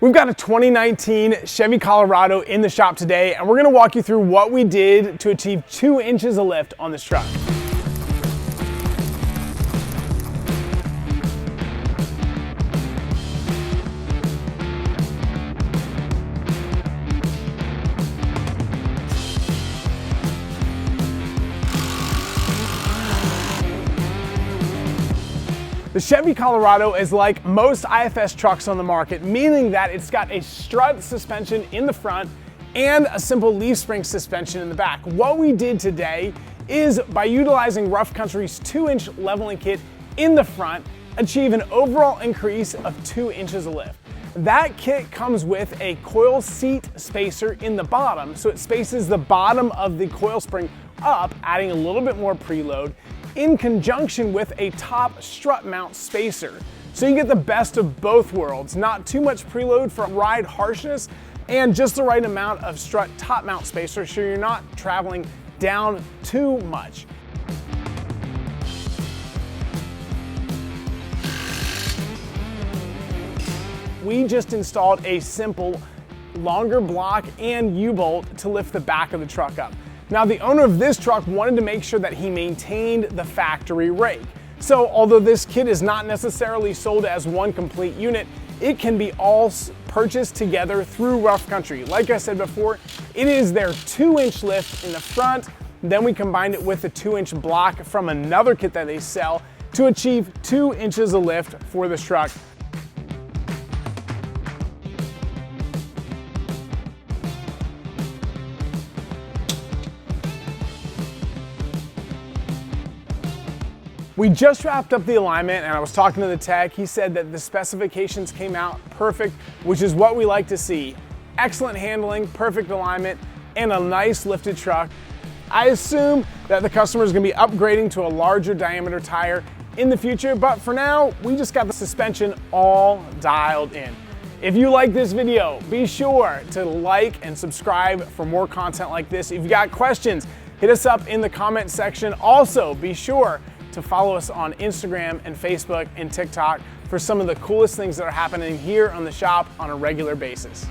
We've got a 2019 Chevy Colorado in the shop today, and we're gonna walk you through what we did to achieve 2 inches of lift on this truck. The Chevy Colorado is like most IFS trucks on the market, meaning that it's got a strut suspension in the front and a simple leaf spring suspension in the back. What we did today is, by utilizing Rough Country's 2-inch leveling kit in the front, achieve an overall increase of 2 inches of lift. That kit comes with a coil seat spacer in the bottom, so it spaces the bottom of the coil spring up, adding a little bit more preload, in conjunction with a top strut mount spacer. So you get the best of both worlds, not too much preload for ride harshness and just the right amount of strut top mount spacer so you're not traveling down too much. We just installed a simple longer block and U-bolt to lift the back of the truck up. Now, the owner of this truck wanted to make sure that he maintained the factory rake. So although this kit is not necessarily sold as one complete unit, it can be all purchased together through Rough Country. Like I said before, it is their 2-inch lift in the front. Then we combined it with a 2-inch block from another kit that they sell to achieve 2 inches of lift for this truck. We just wrapped up the alignment and I was talking to the tech. He said that the specifications came out perfect, which is what we like to see. Excellent handling, perfect alignment, and a nice lifted truck. I assume that the customer is gonna be upgrading to a larger diameter tire in the future, but for now, we just got the suspension all dialed in. If you like this video, be sure to like and subscribe for more content like this. If you got questions, hit us up in the comment section. Also, be sure to follow us on Instagram and Facebook and TikTok for some of the coolest things that are happening here on the shop on a regular basis.